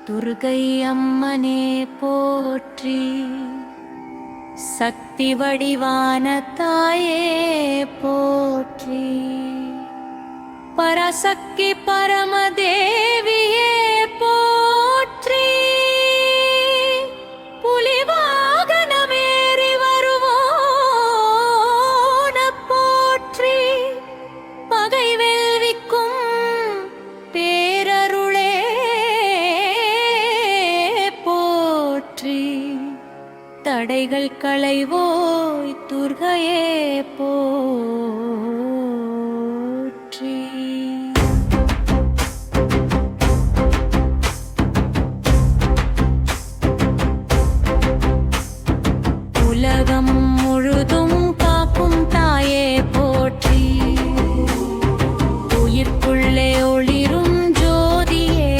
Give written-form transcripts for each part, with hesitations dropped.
துர்கை அம்மனே போற்றி, சக்தி வடிவான தாயே போற்றி, பராசக்தி பரமதேவியே போற்றி, புலிவாகனமேறி வருவோன போற்றி, பகை வெல்விக்கும் பேரருளே போற்றி, தடைகள் களைவோய் துர்கையே போற்றி. உலகம் முழுதும் காக்கும் தாயே போற்றி, உயிர்க்குள்ளே ஒளிரும் ஜோதியே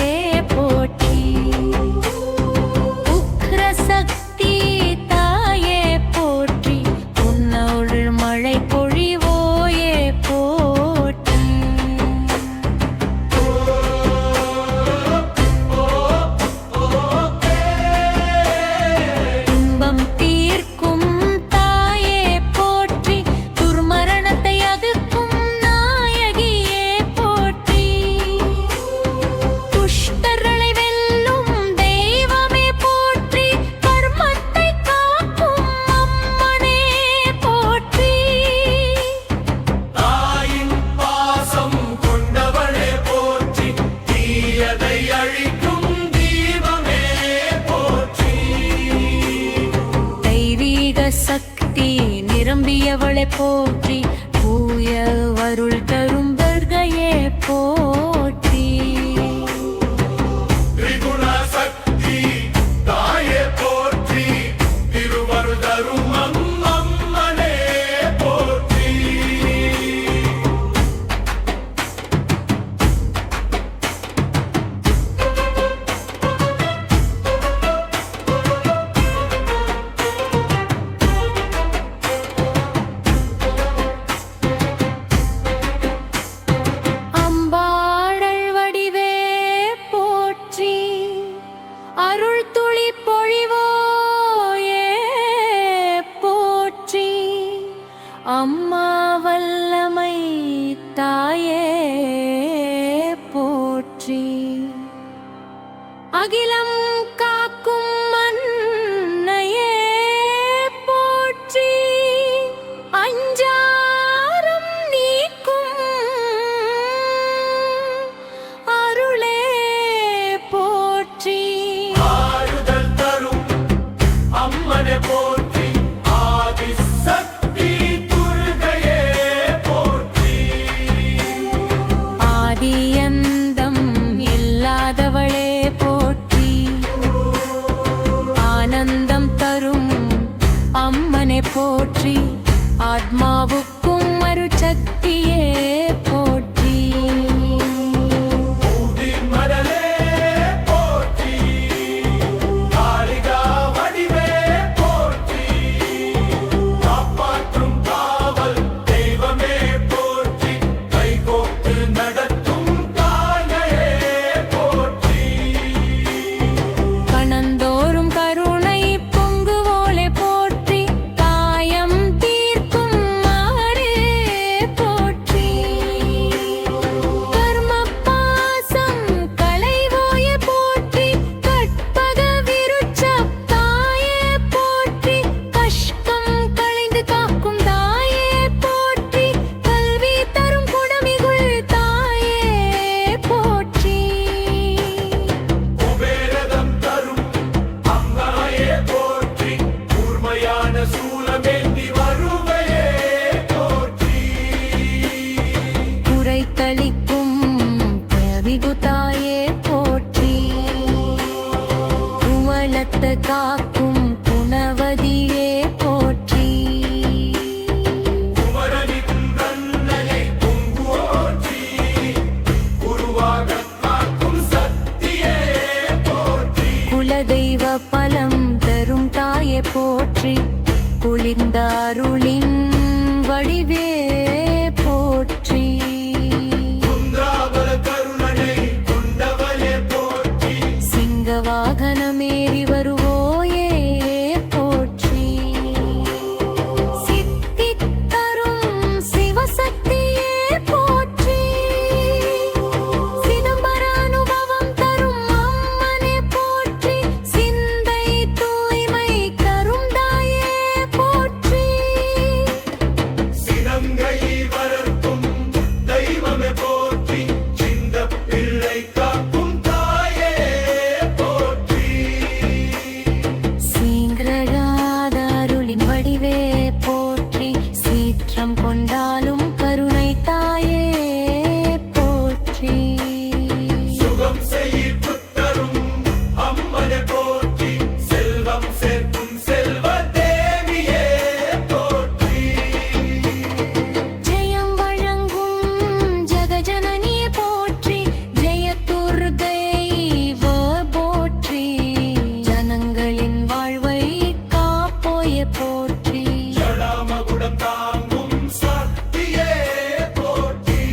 போற்றி, உக்ர சக்தி தாயே போற்றி, உன்னருள் மழை பொழிவோயே போற்றி. துன்பம் தீர்க்கும் தாயே போற்றி, துர்மரணத்தை அதுக்கும் நாயகியே போற்றி, துஷ்டர்களை வெல்லும் தெய்வமே போற்றி, கர்மத்தை காக்கும் அம்மனே போற்றி. தாயின் பாசம் கொண்டவளே போற்றி, தீயதை அழிக்கும் தீபமே போற்றி. தெய்வீக சக்தி நிரம்பியவளை போற்றி, தூய அருள் தரும் துர்கையே போற்றி. திரிகுண சக்தி தாயே போற்றி, திருவருள் தரும் அம்மனே போற்றி. அம்பாடல் வடிவே போற்றி, அருள் துளி பொழிவோயே போற்றி, அம்மா வல்லமை தாயே போற்றி, அகிலம் காக்கும் அன்னையே போற்றி, அஞ்சாரம் நீக்கும் அருளே போற்றி. ஆறுதல் தரும் அம்மனே போற்றி, ஆதிசக்தி துர்கையே போற்றி. ஆதியந்தம் இல்லாதவளே போற்றி, ஆனந்தம் தரும் அம்மனே போற்றி, ஆத்மாவுக்கும் அருட்சக்தியே போற்றி. ஊதி மடலே போற்றி, காளிகா வடிவே போற்றி, காப்பாற்றும் காவல் தெய்வமே போற்றி, கைகோத்து நடத்தும் தாயே போற்றி. கணந்தோறும் கருணை பொங்குவோலே போற்றி, காயம் தீர்க்கும் மாறே போற்றி, கர்ம பாசம் களைவோயே போற்றி, கற்பக விருட்ச தாயே போற்றி, கஷ்டம் களைந்து காக்கும் தாயே போற்றி, கல்வி தரும் குடமிகுள் தாயே போற்றி. குபேரதம் தரும் அம்மாயே போற்றி, கூர்மையான சூலமேந்தி வருவையே போற்றி. குறைத்தளிக்கும் கவிகு தாயே போற்றி, குவலத்து காக்கும் குணவதியே போற்றி, குமரனின் கண்ணனை பொங்குவோற்றி, குருவாகக் காக்கும் சக்தியே போற்றி. குலதெய்வ பலம் தரும் தாயே போற்றி, குளிர்ந்த அருளின் வடிவே போற்றி. சுந்தர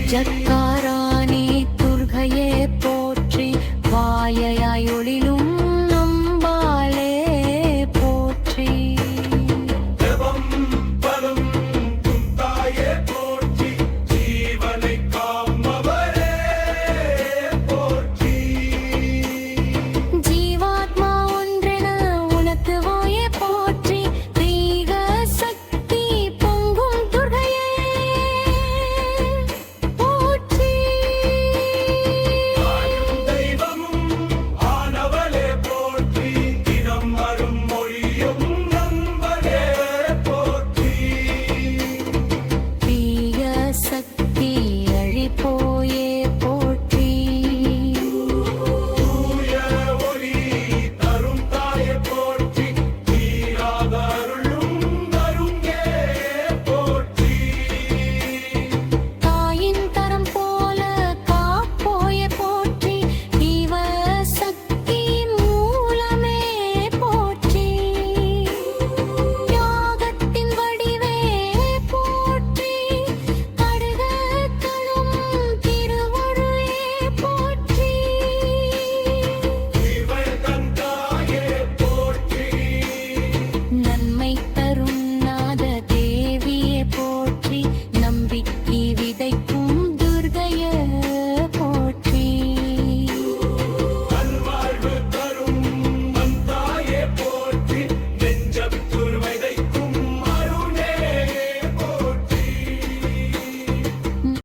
ஜக்க